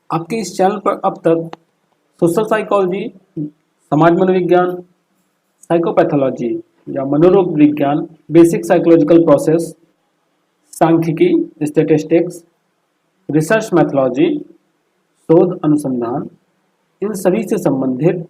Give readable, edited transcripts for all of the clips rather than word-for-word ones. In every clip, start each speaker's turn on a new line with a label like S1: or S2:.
S1: आपके इस चैनल पर अब तक सोशल साइकोलॉजी, समाज मनोविज्ञान, साइकोपैथोलॉजी या मनोरोग विज्ञान, बेसिक साइकोलॉजिकल प्रोसेस, सांख्यिकी, स्टैटिस्टिक्स, रिसर्च मैथोलॉजी, शोध अनुसंधान, इन सभी से संबंधित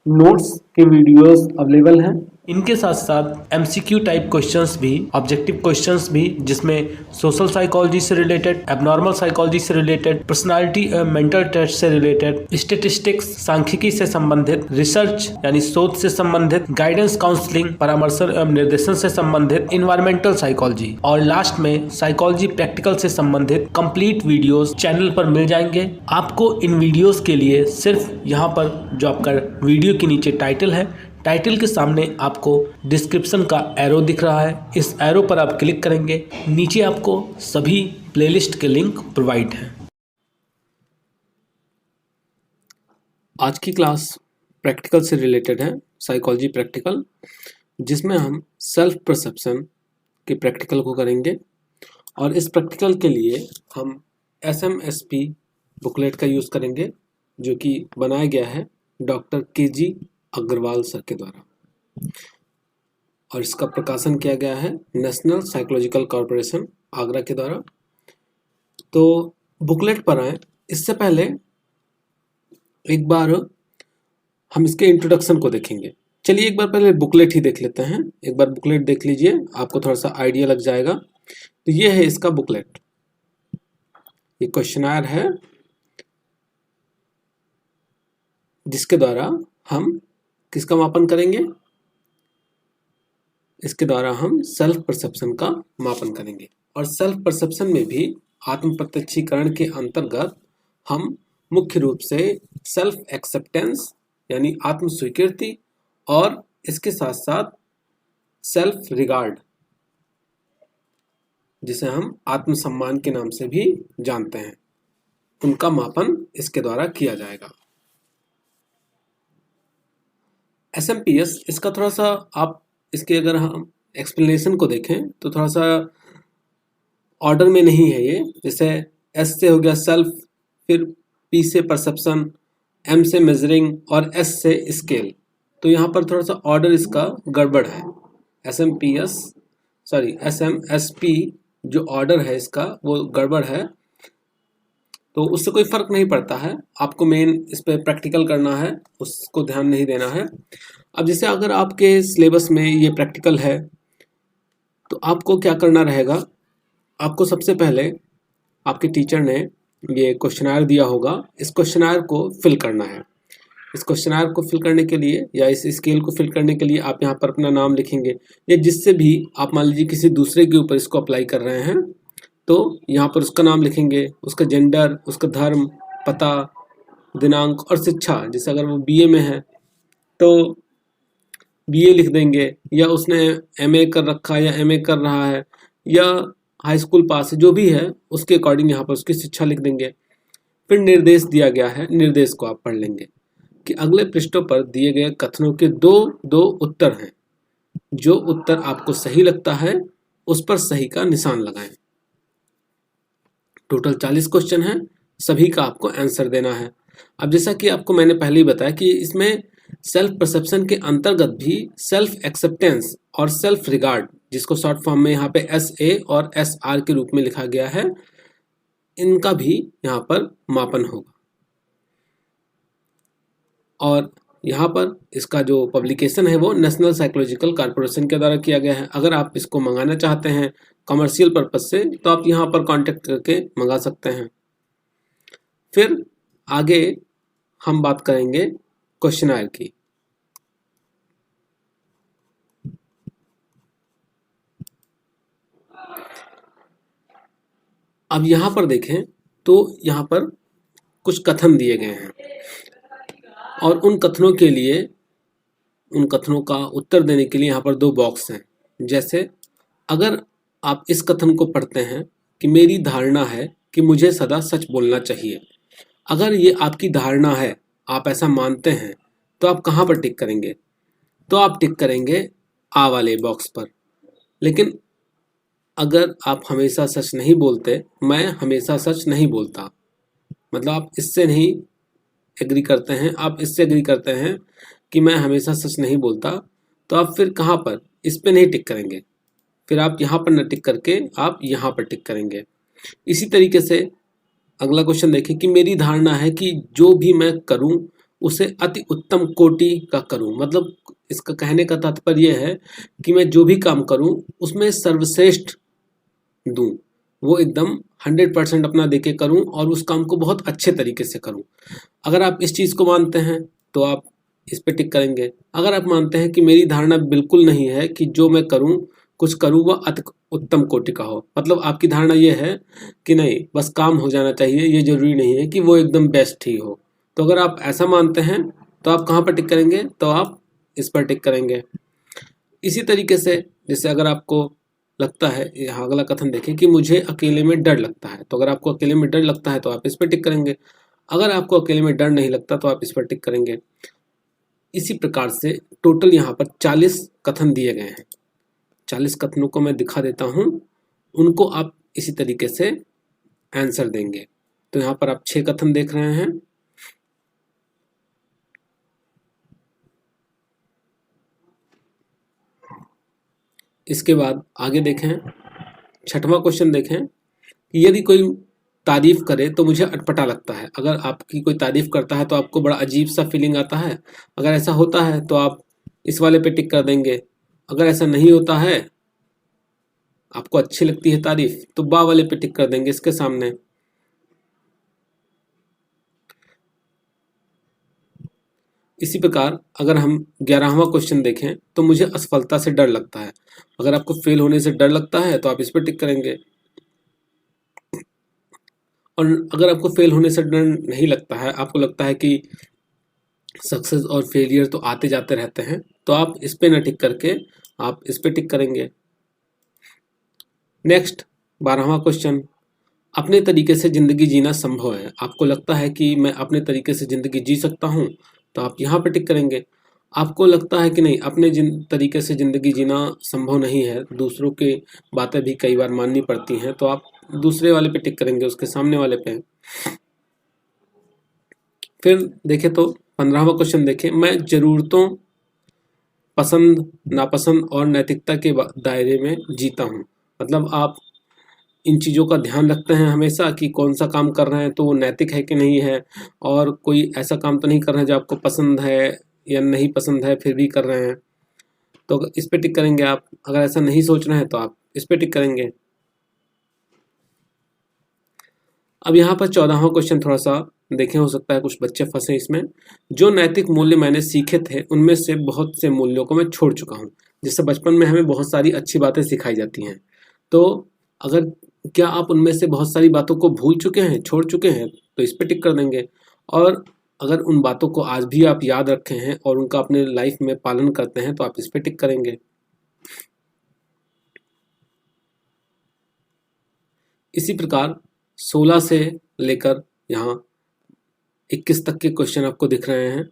S1: नोट्स के वीडियोस अवेलेबल हैं।
S2: इनके साथ साथ एमसीक्यू टाइप क्वेश्चंस भी, ऑब्जेक्टिव क्वेश्चंस भी, जिसमें सोशल साइकोलॉजी से रिलेटेड, एबनॉर्मल साइकोलॉजी से रिलेटेड, पर्सनालिटी मेंटल टेस्ट से रिलेटेड, स्टैटिस्टिक्स सांख्यिकी से संबंधित, रिसर्च यानी शोध से संबंधित, गाइडेंस काउंसलिंग परामर्शन एवं निर्देशन से संबंधित, इन्वायरमेंटल साइकोलॉजी और लास्ट में साइकोलॉजी प्रैक्टिकल से संबंधित कंप्लीट वीडियोस चैनल पर मिल जाएंगे। आपको इन वीडियोस के लिए सिर्फ यहाँ पर जो आपका वीडियो के नीचे टाइटल है, टाइटल के सामने आपको डिस्क्रिप्शन का एरो दिख रहा है, इस एरो पर आप क्लिक करेंगे, नीचे आपको सभी प्लेलिस्ट के लिंक प्रोवाइड हैं।
S1: आज की क्लास प्रैक्टिकल से रिलेटेड है, साइकोलॉजी प्रैक्टिकल, जिसमें हम सेल्फ परसेप्शन के प्रैक्टिकल को करेंगे। और इस प्रैक्टिकल के लिए हम SMSP बुकलेट का यूज़ करेंगे, जो कि बनाया गया है डॉक्टर KG अग्रवाल सर के द्वारा, और इसका प्रकाशन किया गया है नेशनल साइकोलॉजिकल कॉर्पोरेशन आगरा के द्वारा। तो बुकलेट पर आए, इससे पहले एक बार हम इसके इंट्रोडक्शन को देखेंगे। चलिए एक बार पहले बुकलेट ही देख लेते हैं। एक बार बुकलेट देख लीजिए, आपको थोड़ा सा आइडिया लग जाएगा। तो ये है इसका बुकलेट, ये क्वेश्चनर है जिसके द्वारा हम किसका मापन करेंगे, इसके द्वारा हम सेल्फ परसेप्शन का मापन करेंगे। और सेल्फ परसेप्शन में भी आत्म प्रत्यक्षीकरण के अंतर्गत हम मुख्य रूप से सेल्फ एक्सेप्टेंस यानी आत्म स्वीकृति और इसके साथ साथ सेल्फ रिगार्ड, जिसे हम आत्मसम्मान के नाम से भी जानते हैं, उनका मापन इसके द्वारा किया जाएगा। SMPS, इसका थोड़ा सा आप इसके अगर हम एक्सप्लेनेशन को देखें तो थोड़ा सा ऑर्डर में नहीं है ये। जैसे S से हो गया सेल्फ, फिर P से परसेप्शन, M से मेजरिंग और S से स्केल। तो यहाँ पर थोड़ा सा ऑर्डर इसका गड़बड़ है। SMSP जो ऑर्डर है इसका वो गड़बड़ है, तो उससे कोई फर्क नहीं पड़ता है। आपको मेन इस पर प्रैक्टिकल करना है, उसको ध्यान नहीं देना है। अब जैसे अगर आपके सिलेबस में ये प्रैक्टिकल है तो आपको क्या करना रहेगा, आपको सबसे पहले आपके टीचर ने ये क्वेश्चनर दिया होगा, इस क्वेश्चनर को फिल करना है। इस क्वेश्चनर को फिल करने के लिए या इस स्केल को फिल करने के लिए आप यहाँ पर अपना नाम लिखेंगे, या जिससे भी आप मान लीजिए किसी दूसरे के ऊपर इसको अप्लाई कर रहे हैं तो यहाँ पर उसका नाम लिखेंगे, उसका जेंडर, उसका धर्म, पता, दिनांक और शिक्षा। जैसे अगर वो BA में है तो BA लिख देंगे, या उसने MA कर रखा है या MA कर रहा है या हाई स्कूल पास है, जो भी है उसके अकॉर्डिंग यहाँ पर उसकी शिक्षा लिख देंगे। फिर निर्देश दिया गया है, निर्देश को आप पढ़ लेंगे कि अगले पृष्ठों पर दिए गए कथनों के दो उत्तर हैं। जो उत्तर आपको सही लगता है उस पर सही का निशान लगाएं। टोटल 40 क्वेश्चन हैं, सभी का आपको आंसर देना है। अब जैसा कि आपको मैंने पहले ही बताया कि इसमें सेल्फ परसेप्शन के अंतर्गत भी सेल्फ एक्सेप्टेंस और सेल्फ रिगार्ड, जिसको शॉर्ट फॉर्म में यहाँ पे SA और SR के रूप में लिखा गया है, इनका भी यहाँ पर मापन होगा। और यहाँ पर इसका जो पब्लिकेशन है वो नेशनल साइकोलॉजिकल कॉर्पोरेशन के द्वारा किया गया है। अगर आप इसको मंगाना चाहते हैं कमर्शियल पर्पज से तो आप यहाँ पर कांटेक्ट करके मंगा सकते हैं। फिर आगे हम बात करेंगे क्वेश्चनर की। अब यहाँ पर देखें तो यहाँ पर कुछ कथन दिए गए हैं और उन कथनों के लिए, उन कथनों का उत्तर देने के लिए यहाँ पर 2 बॉक्स हैं। जैसे अगर आप इस कथन को पढ़ते हैं कि मेरी धारणा है कि मुझे सदा सच बोलना चाहिए, अगर ये आपकी धारणा है, आप ऐसा मानते हैं, तो आप कहाँ पर टिक करेंगे? तो आप टिक करेंगे आ वाले बॉक्स पर। लेकिन अगर आप हमेशा सच नहीं बोलते, मैं हमेशा सच नहीं बोलता, मतलब आप इससे नहीं एग्री करते हैं, आप इससे एग्री करते हैं कि मैं हमेशा सच नहीं बोलता, तो आप फिर कहाँ पर इस पे नहीं टिक करेंगे, फिर आप यहाँ पर न टिक करके आप यहाँ पर टिक करेंगे। इसी तरीके से अगला क्वेश्चन देखें कि मेरी धारणा है कि जो भी मैं करूं उसे अति उत्तम कोटि का करूं। मतलब इसका कहने का तात्पर्य यह है कि मैं जो भी काम करूं उसमें सर्वश्रेष्ठ दूं, वो एकदम 100% अपना देके करूं और उस काम को बहुत अच्छे तरीके से करूं। अगर आप इस चीज़ को मानते हैं तो आप इस पे टिक करेंगे। अगर आप मानते हैं कि मेरी धारणा बिल्कुल नहीं है कि जो मैं करूं कुछ करूं वह अति उत्तम कोटि का हो, मतलब आपकी धारणा यह है कि नहीं बस काम हो जाना चाहिए, ये जरूरी नहीं है कि वो एकदम बेस्ट ही हो, तो अगर आप ऐसा मानते हैं तो आप कहाँ पर टिक करेंगे, तो आप इस पर टिक करेंगे। इसी तरीके से जैसे अगर आपको लगता है, यहाँ अगला कथन देखें कि मुझे अकेले में डर लगता है, तो अगर आपको अकेले में डर लगता है तो आप इस पर टिक करेंगे। अगर आपको अकेले में डर नहीं लगता तो आप इस पर टिक करेंगे। इसी प्रकार से टोटल यहाँ पर 40 कथन दिए गए हैं। 40 कथनों को मैं दिखा देता हूँ, उनको आप इसी तरीके से आंसर देंगे। तो यहाँ पर आप 6 कथन देख रहे हैं। इसके बाद आगे देखें, छठवां क्वेश्चन देखें कि यदि कोई तारीफ करे तो मुझे अटपटा लगता है। अगर आपकी कोई तारीफ करता है तो आपको बड़ा अजीब सा फीलिंग आता है। अगर ऐसा होता है तो आप इस वाले पे टिक कर देंगे। अगर ऐसा नहीं होता है, आपको अच्छी लगती है तारीफ, तो बा वाले पे टिक कर देंगे इसके सामने। इसी प्रकार अगर हम 11वां क्वेश्चन देखें तो मुझे असफलता से डर लगता है। अगर आपको फेल होने से डर लगता है तो आप इस पर टिक करेंगे। और अगर आपको फेल होने से डर नहीं लगता है, आपको लगता है कि सक्सेस और फेलियर तो आते जाते रहते हैं, तो आप इस पे न टिक करके आप इस पे टिक करेंगे। नेक्स्ट 12वां क्वेश्चन, अपने तरीके से ज़िंदगी जीना संभव है। आपको लगता है कि मैं अपने तरीके से ज़िंदगी जी सकता हूँ, तो आप यहाँ पे टिक करेंगे। आपको लगता है कि नहीं अपने तरीके से ज़िंदगी जीना संभव नहीं है, दूसरों की बातें भी कई बार माननी पड़ती हैं, तो आप दूसरे वाले पे टिक करेंगे, उसके सामने वाले पे। फिर देखें तो 15वां क्वेश्चन देखें, मैं ज़रूरतों, पसंद, नापसंद और नैतिकता के दायरे में जीता हूँ। मतलब आप इन चीज़ों का ध्यान रखते हैं हमेशा कि कौन सा काम कर रहे हैं तो वो नैतिक है कि नहीं है, और कोई ऐसा काम तो नहीं कर रहे हैं जो आपको पसंद है या नहीं पसंद है फिर भी कर रहे हैं, तो इस पे टिक करेंगे आप। अगर ऐसा नहीं सोच रहे हैं तो आप इस पे टिक करेंगे। अब यहाँ पर 14वां क्वेश्चन थोड़ा सा देखें, हो सकता है कुछ बच्चे फंसे इसमें। जो नैतिक मूल्य मैंने सीखे थे उनमें से बहुत से मूल्यों को मैं छोड़ चुका हूँ। जैसे बचपन में हमें बहुत सारी अच्छी बातें सिखाई जाती हैं, तो अगर क्या आप उनमें से बहुत सारी बातों को भूल चुके हैं, छोड़ चुके हैं, तो इस पे टिक कर देंगे। और अगर उन बातों को आज भी आप याद रखे हैं और उनका अपने लाइफ में पालन करते हैं तो आप इस पे टिक करेंगे। इसी प्रकार 16 से लेकर यहाँ 21 तक के क्वेश्चन आपको दिख रहे हैं।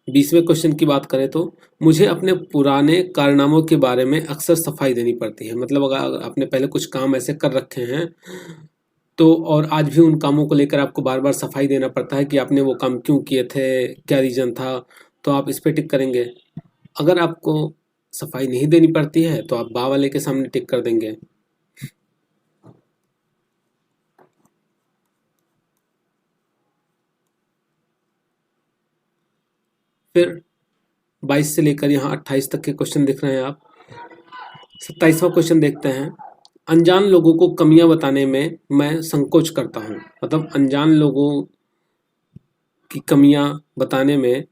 S1: 20वें क्वेश्चन की बात करें तो मुझे अपने पुराने कारनामों के बारे में अक्सर सफाई देनी पड़ती है। मतलब अगर आपने पहले कुछ काम ऐसे कर रखे हैं तो और आज भी उन कामों को लेकर आपको बार बार सफाई देना पड़ता है कि आपने वो काम क्यों किए थे, क्या रीज़न था, तो आप इस पे टिक करेंगे। अगर आपको सफाई नहीं देनी पड़ती है तो आप बा वाले के सामने टिक कर देंगे। फिर 22 से लेकर यहाँ 28 तक के क्वेश्चन दिख रहे हैं आप। 27वां क्वेश्चन देखते हैं, अनजान लोगों को कमियां बताने में मैं संकोच करता हूँ। मतलब अनजान लोगों की कमियां बताने में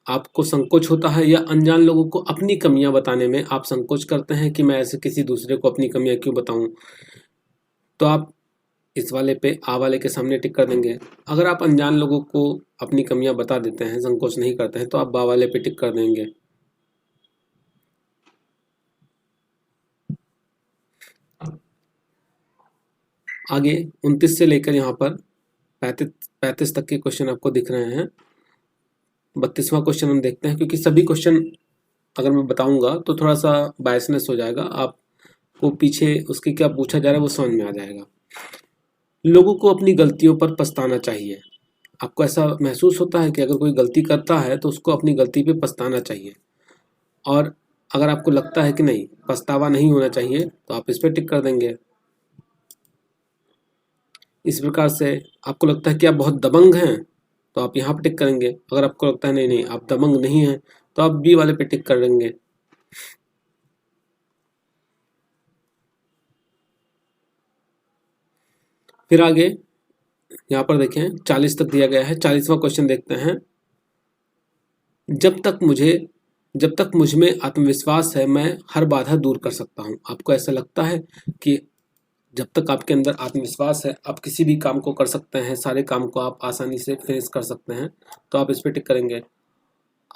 S1: आपको संकोच होता है, या अनजान लोगों को अपनी कमियां बताने में आप संकोच करते हैं कि मैं ऐसे किसी दूसरे को अपनी कमियां क्यों बताऊं, तो आप इस वाले पे आ वाले के सामने टिक कर देंगे। अगर आप अनजान लोगों को अपनी कमियां बता देते हैं, संकोच नहीं करते हैं, तो आप बा वाले पे टिक कर देंगे। आगे 29 से लेकर यहाँ पर 35 तक के क्वेश्चन आपको दिख रहे हैं। 32वां क्वेश्चन हम देखते हैं, क्योंकि सभी क्वेश्चन अगर मैं बताऊंगा तो थोड़ा सा बायसनेस हो जाएगा, आपको पीछे उसके क्या पूछा जा रहा है वो समझ में आ जाएगा। लोगों को अपनी गलतियों पर पछताना चाहिए। आपको ऐसा महसूस होता है कि अगर कोई गलती करता है तो उसको अपनी गलती पे पछताना चाहिए, और अगर आपको लगता है कि नहीं, पछतावा नहीं होना चाहिए, तो आप इस पर टिक कर देंगे। इस प्रकार से आपको लगता है कि आप बहुत दबंग हैं, तो आप यहाँ पे टिक करेंगे। अगर आपको लगता है नहीं नहीं आप दबंग नहीं हैं, तो आप बी वाले पे टिक कर देंगे। फिर आगे यहाँ पर देखें 40 तक दिया गया है। 40वां क्वेश्चन देखते हैं। जब तक मुझ में आत्मविश्वास है मैं हर बाधा दूर कर सकता हूँ। आपको ऐसा लगता है कि जब तक आपके अंदर आत्मविश्वास है आप किसी भी काम को कर सकते हैं, सारे काम को आप आसानी से फिनिश कर सकते हैं, तो आप इस पर टिक करेंगे।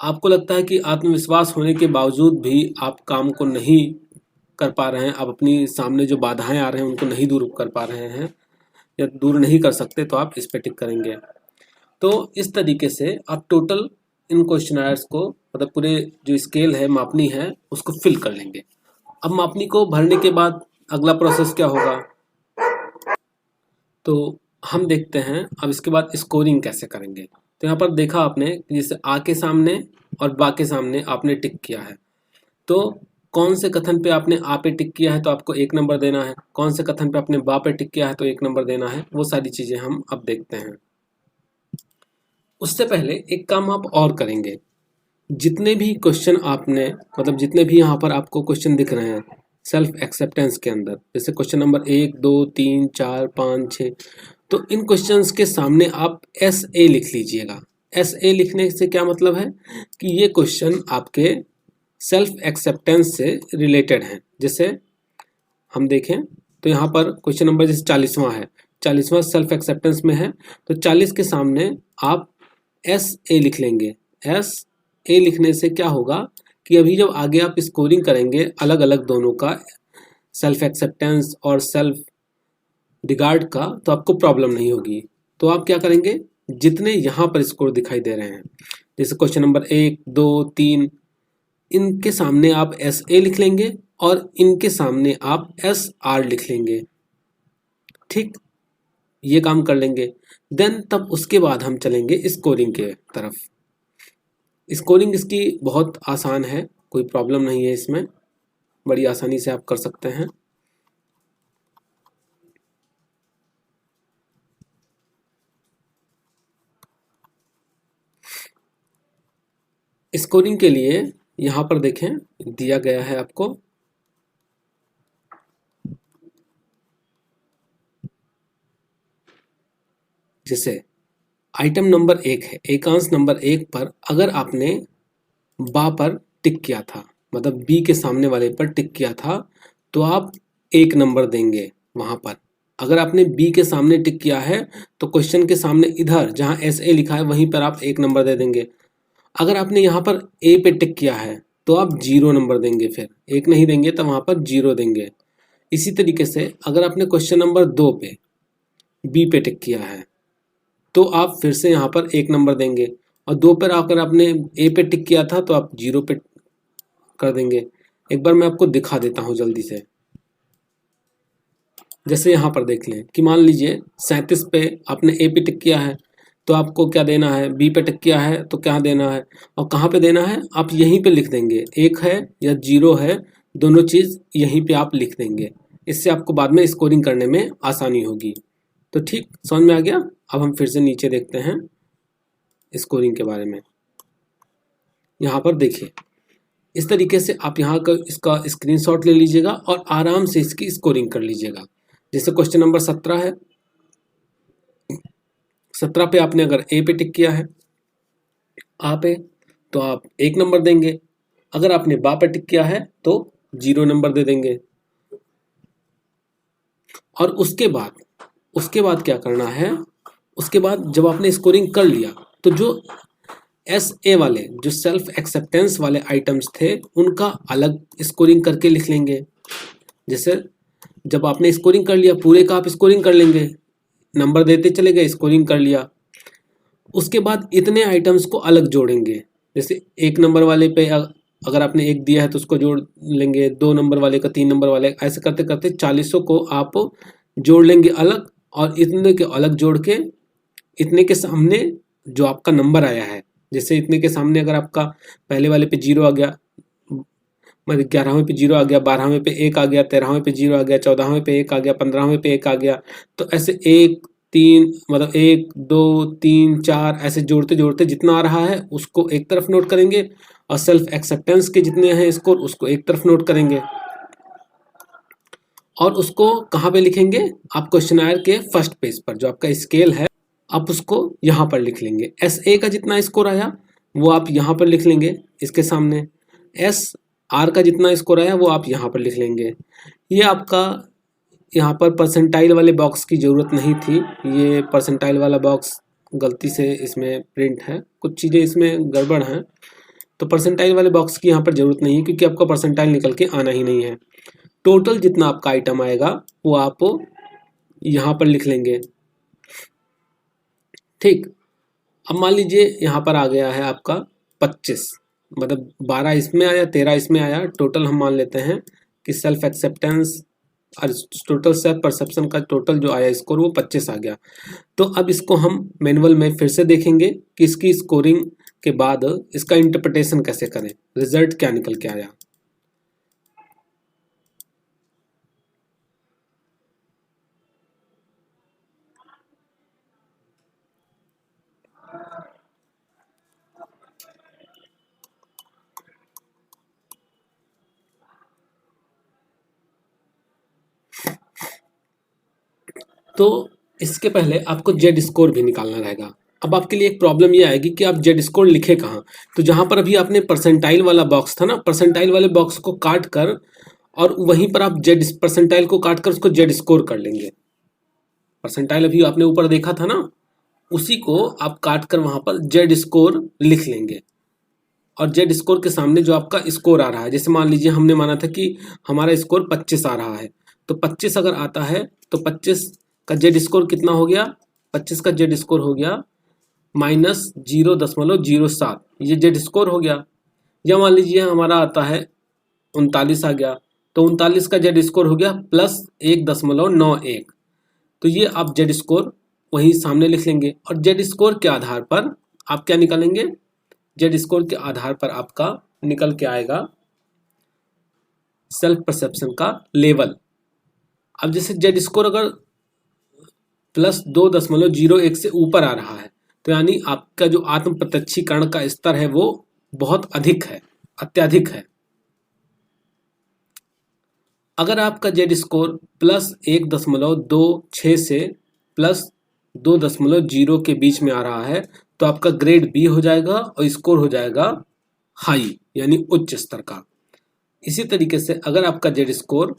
S1: आपको लगता है कि आत्मविश्वास होने के बावजूद भी आप काम को नहीं कर पा रहे हैं, आप अपनी सामने जो बाधाएं आ रहे हैं उनको नहीं दूर कर पा रहे हैं या दूर नहीं कर सकते, तो आप इस पे टिक करेंगे। तो इस तरीके से आप टोटल इन क्वेश्चनर्स को, मतलब पूरे जो स्केल है मापनी है, उसको फिल कर लेंगे। अब मापनी को भरने के बाद अगला प्रोसेस क्या होगा, तो हम देखते हैं। अब इसके बाद स्कोरिंग कैसे करेंगे। तो यहाँ पर देखा आपने जैसे आ के सामने और बा के सामने आपने टिक किया है, तो कौन से कथन पे आपने आ पे टिक किया है तो आपको 1 नंबर देना है, कौन से कथन पे आपने बा पे टिक किया है तो 1 नंबर देना है, वो सारी चीजें हम अब देखते हैं। उससे पहले एक काम आप और करेंगे। जितने भी क्वेश्चन आपने, मतलब जितने भी यहाँ पर आपको क्वेश्चन दिख रहे हैं सेल्फ एक्सेप्टेंस के अंदर, जैसे क्वेश्चन नंबर 1 2 3 4 5 6, तो इन क्वेश्चंस के सामने आप एस ए लिख लीजिएगा। एस ए लिखने से क्या मतलब है कि ये क्वेश्चन आपके सेल्फ एक्सेप्टेंस से रिलेटेड हैं। जैसे हम देखें तो यहाँ पर क्वेश्चन नंबर जैसे 40वां है, 40वां सेल्फ एक्सेप्टेंस में है, तो 40 के सामने आप एस ए लिख लेंगे। एस ए लिखने से क्या होगा कि अभी जब आगे आप स्कोरिंग करेंगे अलग अलग दोनों का, सेल्फ एक्सेप्टेंस और सेल्फ रिगार्ड का, तो आपको प्रॉब्लम नहीं होगी। तो आप क्या करेंगे, जितने यहाँ पर स्कोर दिखाई दे रहे हैं, जैसे क्वेश्चन नंबर 1 2 3, इनके सामने आप एस ए लिख लेंगे और इनके सामने आप एस आर लिख लेंगे। ठीक, ये काम कर लेंगे। देन तब उसके बाद हम चलेंगे स्कोरिंग के तरफ। स्कोरिंग इसकी बहुत आसान है, कोई प्रॉब्लम नहीं है इसमें, बड़ी आसानी से आप कर सकते हैं। स्कोरिंग के लिए यहाँ पर देखें दिया गया है आपको, जैसे आइटम नंबर 1 है, एकांश नंबर 1 पर अगर आपने बा पर टिक किया था, मतलब बी के सामने वाले पर टिक किया था, तो आप 1 नंबर देंगे वहां पर। अगर आपने बी के सामने टिक किया है तो क्वेश्चन के सामने इधर जहां एस ए लिखा है वहीं पर आप 1 नंबर दे देंगे। अगर आपने यहाँ पर ए पे टिक किया है तो आप 0 नंबर देंगे, फिर 1 नहीं देंगे तो वहां पर 0 देंगे। इसी तरीके से अगर आपने क्वेश्चन नंबर 2 पे बी पे टिक किया है तो आप फिर से यहाँ पर 1 नंबर देंगे, और 2 पर आकर आपने ए पे टिक किया था तो आप 0 पे कर देंगे। एक बार मैं आपको दिखा देता हूँ जल्दी से। जैसे यहाँ पर देख लें कि मान लीजिए 37 पे आपने ए पे टिक किया है तो आपको क्या देना है, बी पे टिक किया है तो क्या देना है और कहाँ पे देना है, आप यहीं पे लिख देंगे। 1 है या 0 है, दोनों चीज़ यहीं पे आप लिख देंगे। इससे आपको बाद में स्कोरिंग करने में आसानी होगी। तो ठीक समझ में आ गया। अब हम फिर से नीचे देखते हैं स्कोरिंग के बारे में। यहाँ पर देखिए इस तरीके से आप यहाँ का इसका स्क्रीनशॉट ले लीजिएगा और आराम से इसकी स्कोरिंग कर लीजिएगा। जैसे क्वेश्चन नंबर 17 है, 17 पे आपने अगर ए पे टिक किया है आ पे तो आप 1 नंबर देंगे, अगर आपने बा पे टिक किया है तो 0 नंबर दे देंगे। और उसके बाद क्या करना है, उसके बाद जब आपने स्कोरिंग कर लिया तो जो एस ए वाले, जो सेल्फ एक्सेप्टेंस वाले आइटम्स थे उनका अलग स्कोरिंग करके लिख लेंगे। जैसे जब आपने स्कोरिंग कर लिया पूरे का आप स्कोरिंग कर लेंगे, नंबर देते चले गए, स्कोरिंग कर लिया। उसके बाद इतने आइटम्स को अलग जोड़ेंगे। जैसे 1 नंबर वाले पे अगर आपने 1 दिया है तो उसको जोड़ लेंगे, 2 नंबर वाले का 3 नंबर वाले, ऐसे करते करते 40 को आप जोड़ लेंगे अलग और इतने के अलग जोड़ के इतने के सामने जो आपका नंबर आया है, जैसे इतने के सामने अगर आपका पहले वाले पे 0 आ गया, मतलब 11वें पे 0 आ गया, 12वें पे 1 आ गया, 13वें पे 0 आ गया, 14वें पे 1 आ गया, 15वें पे 1 आ गया, तो ऐसे 1 3 मतलब 1 2 3 4 ऐसे जोड़ते जोड़ते जितना आ रहा है उसको एक तरफ नोट करेंगे और सेल्फ एक्सेप्टेंस के जितने हैं स्कोर उसको एक तरफ नोट करेंगे और उसको कहाँ पे लिखेंगे, आप क्वेश्चनर के फर्स्ट पेज पर जो आपका स्केल है आप उसको यहाँ पर लिख लेंगे। एस ए का जितना स्कोर आया वो आप यहाँ पर लिख लेंगे इसके सामने, एस आर का जितना स्कोर आया वो आप यहाँ पर लिख लेंगे। ये आपका यहाँ पर परसेंटाइल वाले बॉक्स की ज़रूरत नहीं थी, ये परसेंटाइल वाला बॉक्स गलती से इसमें प्रिंट है, कुछ चीज़ें इसमें गड़बड़ हैं, तो परसेंटाइल वाले बॉक्स की यहाँ पर ज़रूरत नहीं है क्योंकि आपका परसेंटाइल निकल के आना ही नहीं है। टोटल जितना आपका आइटम आएगा वो आप यहाँ पर लिख लेंगे। ठीक, अब मान लीजिए यहाँ पर आ गया है आपका 25, मतलब 12 इसमें आया 13 इसमें आया, टोटल हम मान लेते हैं कि सेल्फ एक्सेप्टेंस और टोटल सेल्फ परसेप्शन का टोटल जो आया स्कोर वो 25 आ गया। तो अब इसको हम मैनुअल में फिर से देखेंगे कि इसकी स्कोरिंग के बाद इसका इंटरप्रिटेशन कैसे करें, रिजल्ट क्या निकल के आया। तो इसके पहले आपको जेड स्कोर भी निकालना रहेगा। अब आपके लिए एक प्रॉब्लम ये आएगी कि आप जेड स्कोर लिखे कहाँ, तो जहाँ पर अभी आपने परसेंटाइल वाला बॉक्स था ना, परसेंटाइल वाले बॉक्स को काट कर और वहीं पर आप जेड परसेंटाइल को काट कर उसको जेड स्कोर कर लेंगे। परसेंटाइल अभी आपने ऊपर देखा था ना, उसी को आप काट कर वहाँ पर जेड स्कोर लिख लेंगे और जेड स्कोर के सामने जो आपका स्कोर आ रहा है, जैसे मान लीजिए हमने माना था कि हमारा स्कोर 25 आ रहा है, तो 25 अगर आता है तो 25 का जेड स्कोर कितना हो गया, 25 का जेड स्कोर हो गया -0.07, ये जेड स्कोर हो गया। या मान लीजिए हमारा आता है 39 आ गया, तो 39 का जेड स्कोर हो गया +1.91, तो ये आप जेड स्कोर वहीं सामने लिख लेंगे और जेड स्कोर के आधार पर आप क्या निकालेंगे, जेड स्कोर के आधार पर आपका निकल के आएगा सेल्फ परसेप्शन का लेवल। अब जैसे जेड स्कोर अगर +2.01 से ऊपर आ रहा है तो यानी आपका जो आत्म प्रत्यक्षीकरण का स्तर है वो बहुत अधिक है, अत्यधिक है। अगर आपका जेड स्कोर +1.26 से +2.0 के बीच में आ रहा है तो आपका ग्रेड बी हो जाएगा और स्कोर हो जाएगा हाई यानी उच्च स्तर का। इसी तरीके से अगर आपका जेड स्कोर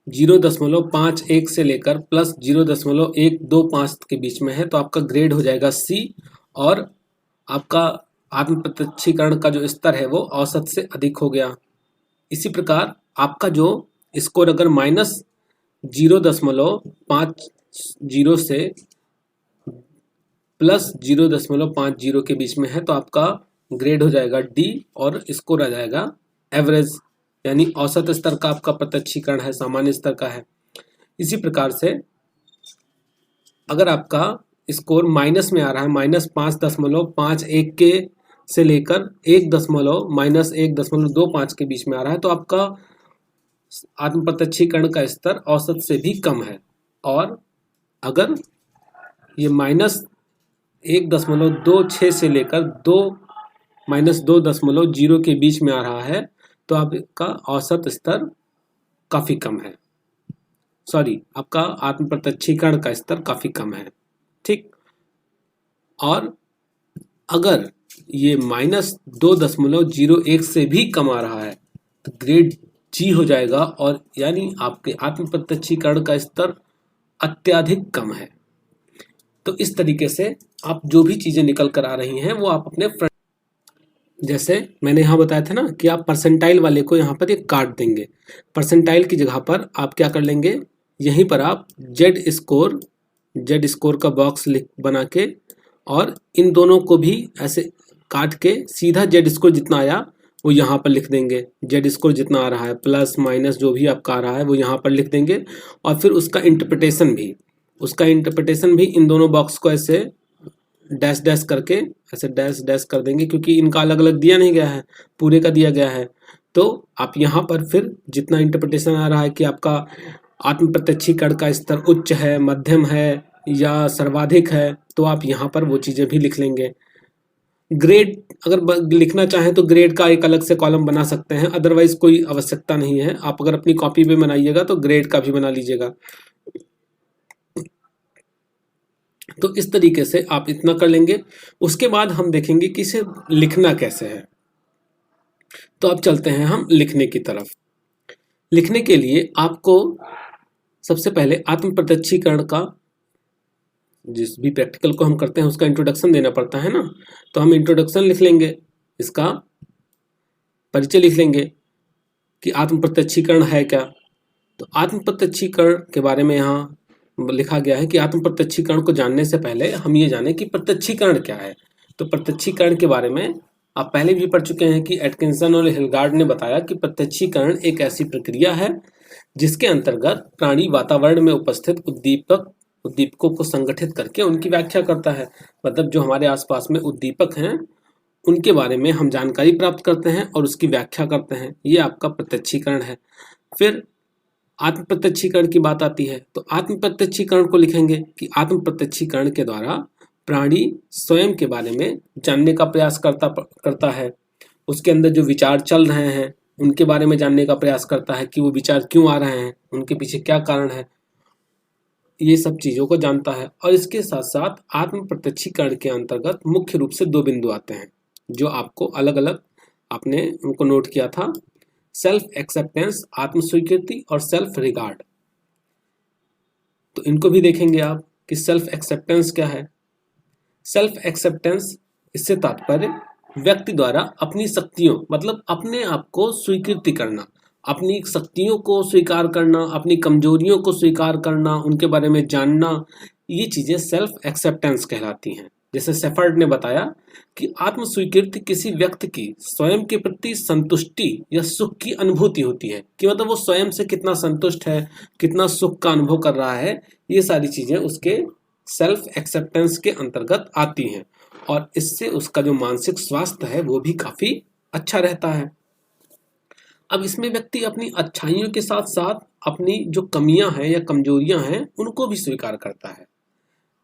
S1: +0.51 से लेकर +0.125 के बीच में है तो आपका ग्रेड हो जाएगा सी और आपका आत्म प्रत्यक्षीकरण का जो स्तर है वो औसत से अधिक हो गया। इसी प्रकार आपका जो स्कोर अगर -0.50 से +0.50 के बीच में है तो आपका ग्रेड हो जाएगा डी और स्कोर आ जाएगा एवरेज यानी औसत स्तर का आपका प्रत्यक्षीकरण है, सामान्य स्तर का है। इसी प्रकार से अगर आपका स्कोर माइनस में आ रहा है -5.51 के से लेकर -1.25 के बीच में आ रहा है तो आपका आत्म प्रत्यक्षीकरण का स्तर औसत से भी कम है। और अगर ये -1.26 से लेकर -2.0 के बीच में आ रहा है तो आपका औसत स्तर काफ़ी कम है, आपका आत्म प्रत्यक्षीकरण का स्तर काफ़ी कम है। ठीक, और अगर ये -2.01 से भी कम आ रहा है तो ग्रेड जी हो जाएगा और यानी आपके आत्म प्रत्यक्षीकरण का स्तर अत्यधिक कम है। तो इस तरीके से आप जो भी चीज़ें निकल कर आ रही हैं वो आप अपने फ्रंट, जैसे मैंने यहाँ बताया था ना कि आप परसेंटाइल वाले को यहाँ पर एक काट देंगे, परसेंटाइल की जगह पर आप क्या कर लेंगे, यहीं पर आप जेड स्कोर का बॉक्स बना के और इन दोनों को भी ऐसे काट के सीधा जेड स्कोर जितना आया वो यहाँ पर लिख देंगे। जेड स्कोर जितना आ रहा है प्लस माइनस जो भी आपका आ रहा है वो यहाँ पर लिख देंगे। और फिर उसका इंटरप्रिटेशन भी इन दोनों बॉक्स को ऐसे डैश डैश करके ऐसे डैश डैश कर देंगे, क्योंकि इनका अलग अलग दिया नहीं गया है, पूरे का दिया गया है। तो आप यहाँ पर फिर जितना इंटरप्रिटेशन आ रहा है कि आपका आत्म प्रत्यक्षीकरण का स्तर उच्च है, मध्यम है या सर्वाधिक है, तो आप यहाँ पर वो चीज़ें भी लिख लेंगे। ग्रेड अगर लिखना चाहें तो ग्रेड का एक अलग से कॉलम बना सकते हैं, अदरवाइज कोई आवश्यकता नहीं है। आप अगर अपनी कॉपी पे बनाइएगा तो ग्रेड का भी बना लीजिएगा। तो इस तरीके से आप इतना कर लेंगे। उसके बाद हम देखेंगे कि इसे लिखना कैसे है। तो अब चलते हैं हम लिखने की तरफ। लिखने के लिए आपको सबसे पहले आत्म प्रत्यक्षीकरण का, जिस भी प्रैक्टिकल को हम करते हैं उसका इंट्रोडक्शन देना पड़ता है ना, तो हम इंट्रोडक्शन लिख लेंगे, इसका परिचय लिख लेंगे कि आत्म प्रत्यक्षीकरण है क्या। तो आत्म प्रत्यक्षीकरण के बारे में यहाँ लिखा गया है कि आत्म प्रत्यक्षीकरण को जानने से पहले हम ये जानें कि प्रत्यक्षीकरण क्या है। तो प्रत्यक्षीकरण के बारे में आप पहले भी पढ़ चुके हैं कि एटकिंसन और हिलगार्ड ने बताया कि प्रत्यक्षीकरण एक ऐसी प्रक्रिया है जिसके अंतर्गत प्राणी वातावरण में उपस्थित उद्दीपकों को संगठित करके उनकी व्याख्या करता है। मतलब जो हमारे आसपास में उद्दीपक हैं उनके बारे में हम जानकारी प्राप्त करते हैं और उसकी व्याख्या करते हैं, ये आपका प्रत्यक्षीकरण है। फिर आत्म प्रत्यक्षीकरण की बात आती है, तो आत्म प्रत्यक्षीकरण को लिखेंगे कि आत्म प्रत्यक्षीकरण के द्वारा प्राणी स्वयं के बारे में जानने का प्रयास करता है। उसके अंदर जो विचार चल रहे हैं उनके बारे में जानने का प्रयास करता है कि वो विचार क्यों आ रहे हैं, उनके पीछे क्या कारण है, ये सब चीज़ों को जानता है। और इसके साथ साथ आत्म प्रत्यक्षीकरण के अंतर्गत मुख्य रूप से 2 बिंदु आते हैं जो आपको अलग अलग आपने उनको नोट किया था, सेल्फ एक्सेप्टेंस आत्म स्वीकृति और सेल्फ रिगार्ड। तो इनको भी देखेंगे आप कि सेल्फ एक्सेप्टेंस क्या है। सेल्फ एक्सेप्टेंस इससे तात्पर्य व्यक्ति द्वारा अपनी शक्तियों मतलब अपने आप को स्वीकृति करना, अपनी शक्तियों को स्वीकार करना, अपनी कमजोरियों को स्वीकार करना, उनके बारे में जानना, ये चीजें सेल्फ एक्सेप्टेंस कहलाती हैं। जैसे सेफर्ड ने बताया कि आत्म स्वीकृति किसी व्यक्ति की स्वयं के प्रति संतुष्टि या सुख की अनुभूति होती है, कि मतलब वो स्वयं से कितना संतुष्ट है, कितना सुख का अनुभव कर रहा है, ये सारी चीजें उसके सेल्फ एक्सेप्टेंस के अंतर्गत आती हैं और इससे उसका जो मानसिक स्वास्थ्य है वो भी काफी अच्छा रहता है। अब इसमें व्यक्ति अपनी अच्छाइयों के साथ साथ अपनी जो कमियां हैं या कमजोरियां हैं उनको भी स्वीकार करता है।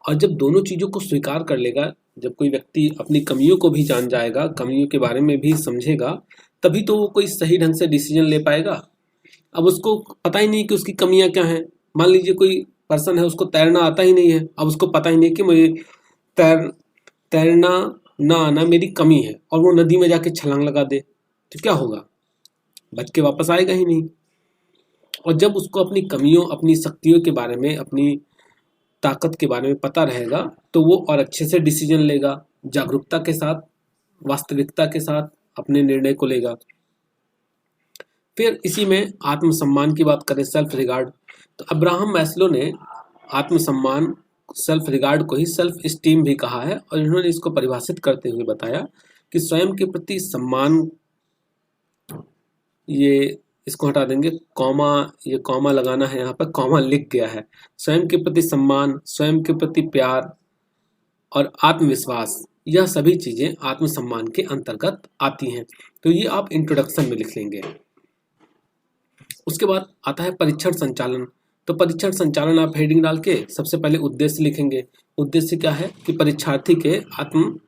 S1: और जब दोनों चीज़ों को स्वीकार कर लेगा, जब कोई व्यक्ति अपनी कमियों को भी जान जाएगा, कमियों के बारे में भी समझेगा, तभी तो वो कोई सही ढंग से डिसीजन ले पाएगा। अब उसको पता ही नहीं कि उसकी कमियां क्या हैं। मान लीजिए कोई पर्सन है, उसको तैरना आता ही नहीं है, अब उसको पता ही नहीं कि मुझे तैरना ना आना मेरी कमी है, और वो नदी में जाके छलांग लगा दे, तो क्या होगा? बच के वापस आएगा ही नहीं। और जब उसको अपनी कमियों, अपनी शक्तियों के बारे में, अपनी ताकत के बारे में पता रहेगा, तो वो और अच्छे से डिसीजन लेगा, जागरूकता के साथ, वास्तविकता के साथ अपने निर्णय को लेगा। फिर इसी में आत्मसम्मान की बात करें, सेल्फ रिगार्ड, तो अब्राहम मैस्लो ने आत्मसम्मान, सेल्फ रिगार्ड को ही सेल्फ स्टीम भी कहा है, और इन्होंने इसको परिभाषित करते हुए बताया कि स्वयं के प्रति सम्मान, ये इसको हटा देंगे, कॉमा, ये कॉमा लगाना है, यहाँ पर कॉमा लिख गया है। स्वयं के प्रति सम्मान, स्वयं के प्रति प्यार और आत्मविश्वास, यह सभी चीजें आत्मसम्मान के अंतर्गत आती हैं। तो ये आप इंट्रोडक्शन में लिख लेंगे। उसके बाद आता है परीक्षण संचालन। तो परीक्षण संचालन आप हेडिंग डाल के सबसे पहले उद्देश्य लिखेंगे। उद्देश्य क्या है कि परीक्षार्थी के आत्म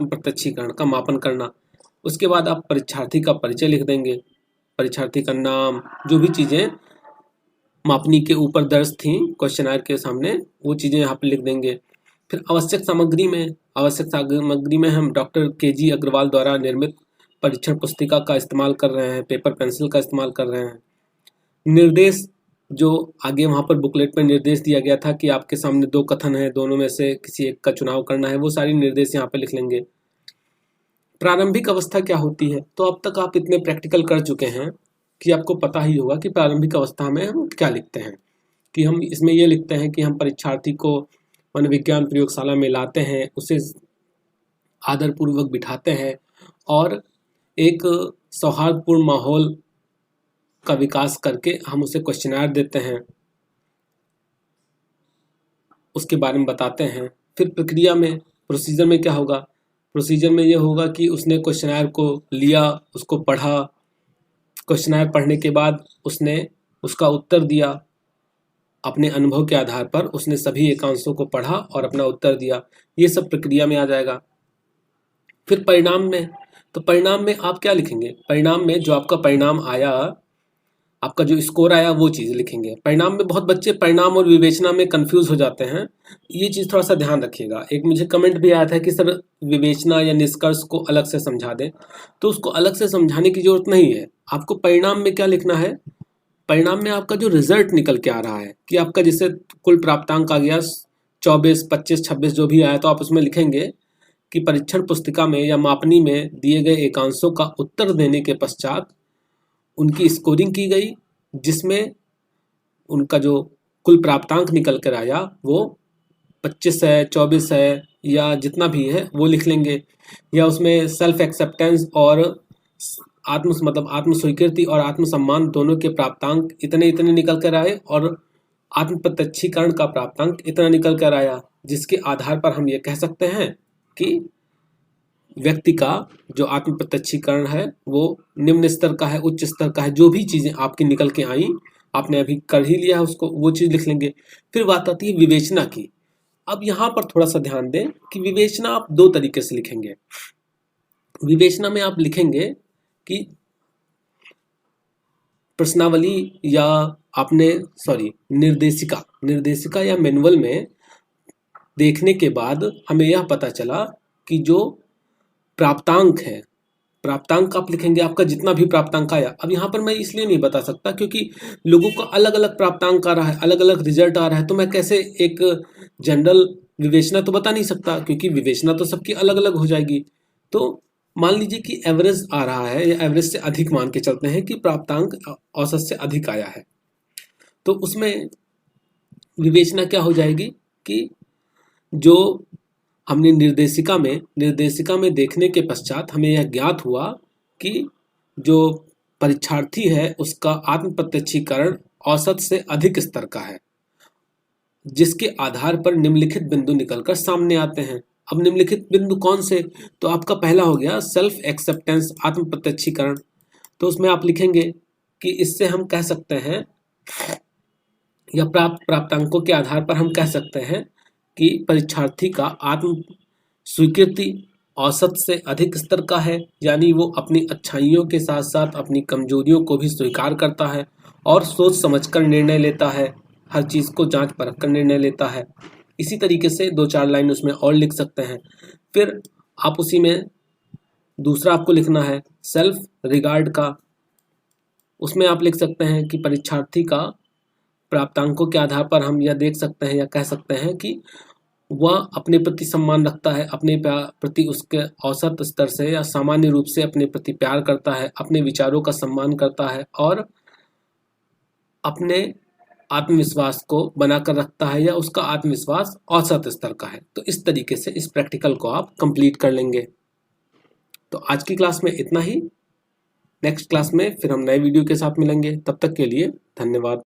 S1: प्रत्यक्षीकरण का मापन करना। उसके बाद आप परीक्षार्थी का परिचय लिख देंगे, परीक्षार्थी का नाम, जो भी चीज़ें मापनी के ऊपर दर्ज थी क्वेश्चनर के सामने, वो चीज़ें यहाँ पे लिख देंगे। फिर आवश्यक सामग्री में हम डॉक्टर KG अग्रवाल द्वारा निर्मित परीक्षण पुस्तिका का इस्तेमाल कर रहे हैं, पेपर पेंसिल का इस्तेमाल कर रहे हैं। निर्देश, जो आगे वहाँ पर बुकलेट में निर्देश दिया गया था कि आपके सामने 2 कथन है, दोनों में से किसी एक का चुनाव करना है, वो सारी निर्देश यहाँ पे लिख लेंगे। प्रारंभिक अवस्था क्या होती है, तो अब तक आप इतने प्रैक्टिकल कर चुके हैं कि आपको पता ही होगा कि प्रारंभिक अवस्था में हम क्या लिखते हैं। कि हम इसमें ये लिखते हैं कि हम परीक्षार्थी को मनोविज्ञान प्रयोगशाला में लाते हैं, उसे आदरपूर्वक बिठाते हैं और एक सौहार्दपूर्ण माहौल का विकास करके हम उसे क्वेश्चनर देते हैं, उसके बारे में बताते हैं। फिर प्रक्रिया में, प्रोसीजर में क्या होगा? प्रोसीजर में ये होगा कि उसने क्वेश्चनर को लिया, उसको पढ़ा, क्वेश्चनर पढ़ने के बाद उसने उसका उत्तर दिया। अपने अनुभव के आधार पर उसने सभी एकांशों को पढ़ा और अपना उत्तर दिया। ये सब प्रक्रिया में आ जाएगा। फिर परिणाम में, तो परिणाम में आप क्या लिखेंगे? परिणाम में जो आपका परिणाम आया, आपका जो स्कोर आया, वो चीज़ लिखेंगे। परिणाम में बहुत बच्चे परिणाम और विवेचना में कंफ्यूज हो जाते हैं, ये चीज़ थोड़ा सा ध्यान रखिएगा। एक मुझे कमेंट भी आया था कि सर विवेचना या निष्कर्ष को अलग से समझा दें, तो उसको अलग से समझाने की जरूरत नहीं है। आपको परिणाम में क्या लिखना है? परिणाम में आपका जो रिजल्ट निकल के आ रहा है कि आपका जैसे कुल प्राप्तांक आ गया 24, 25, 26 जो भी आया, तो आप उसमें लिखेंगे कि परीक्षण पुस्तिका में या मापनी में दिए गए एकांशों का उत्तर देने के पश्चात उनकी स्कोरिंग की गई, जिसमें उनका जो कुल प्राप्तांक निकल कर आया वो 25 है, 24 है या जितना भी है वो लिख लेंगे। या उसमें सेल्फ एक्सेप्टेंस और आत्म स्वीकृति और आत्मसम्मान दोनों के प्राप्तांक इतने इतने निकल कर आए और आत्म प्रत्यक्षीकरण का प्राप्तांक इतना निकल कर आया, जिसके आधार पर हम ये कह सकते हैं कि व्यक्ति का जो आत्म प्रत्यक्षीकरण है वो निम्न स्तर का है, उच्च स्तर का है। जो भी चीज़ें आपकी निकल के आई, आपने अभी कर ही लिया है उसको, वो चीज़ लिख लेंगे। फिर बात आती है विवेचना की। अब यहाँ पर थोड़ा सा ध्यान दें कि विवेचना आप दो तरीके से लिखेंगे। विवेचना में आप लिखेंगे कि प्रश्नावली या निर्देशिका या मैनुअल में देखने के बाद हमें यह पता चला कि जो प्राप्तांक है, प्राप्तांक आप लिखेंगे आपका जितना भी प्राप्तांक आया। अब यहाँ पर मैं इसलिए नहीं बता सकता क्योंकि लोगों का अलग अलग प्राप्तांक आ रहा है, अलग अलग रिजल्ट आ रहा है, तो मैं कैसे एक जनरल विवेचना तो बता नहीं सकता, क्योंकि विवेचना तो सबकी अलग अलग हो जाएगी। तो मान लीजिए कि एवरेज आ रहा है या एवरेज से अधिक मान के चलते हैं कि प्राप्तांक औसत से अधिक आया है, तो उसमें विवेचना क्या हो जाएगी कि जो हमने निर्देशिका में देखने के पश्चात हमें यह ज्ञात हुआ कि जो परीक्षार्थी है उसका आत्म प्रत्यक्षीकरण औसत से अधिक स्तर का है, जिसके आधार पर निम्नलिखित बिंदु निकलकर सामने आते हैं। अब निम्नलिखित बिंदु कौन से? तो आपका पहला हो गया सेल्फ एक्सेप्टेंस, आत्म प्रत्यक्षीकरण। तो उसमें आप लिखेंगे कि इससे हम कह सकते हैं या प्राप्तांकों के आधार पर हम कह सकते हैं कि परीक्षार्थी का आत्म स्वीकृति औसत से अधिक स्तर का है, यानी वो अपनी अच्छाइयों के साथ साथ अपनी कमजोरियों को भी स्वीकार करता है और सोच समझकर निर्णय लेता है, हर चीज़ को जांच परख कर निर्णय लेता है। इसी तरीके से 2-4 लाइन उसमें और लिख सकते हैं। फिर आप उसी में दूसरा आपको लिखना है सेल्फ रिगार्ड का। उसमें आप लिख सकते हैं कि परीक्षार्थी का प्राप्तांकों के आधार पर हम यह देख सकते हैं या कह सकते हैं कि वह अपने प्रति सम्मान रखता है, अपने प्रति उसके औसत स्तर से या सामान्य रूप से अपने प्रति प्यार करता है, अपने विचारों का सम्मान करता है और अपने आत्मविश्वास को बनाकर रखता है या उसका आत्मविश्वास औसत स्तर का है। तो इस तरीके से इस प्रैक्टिकल को आप कंप्लीट कर लेंगे। तो आज की क्लास में इतना ही। नेक्स्ट क्लास में फिर हम नए वीडियो के साथ मिलेंगे। तब तक के लिए धन्यवाद।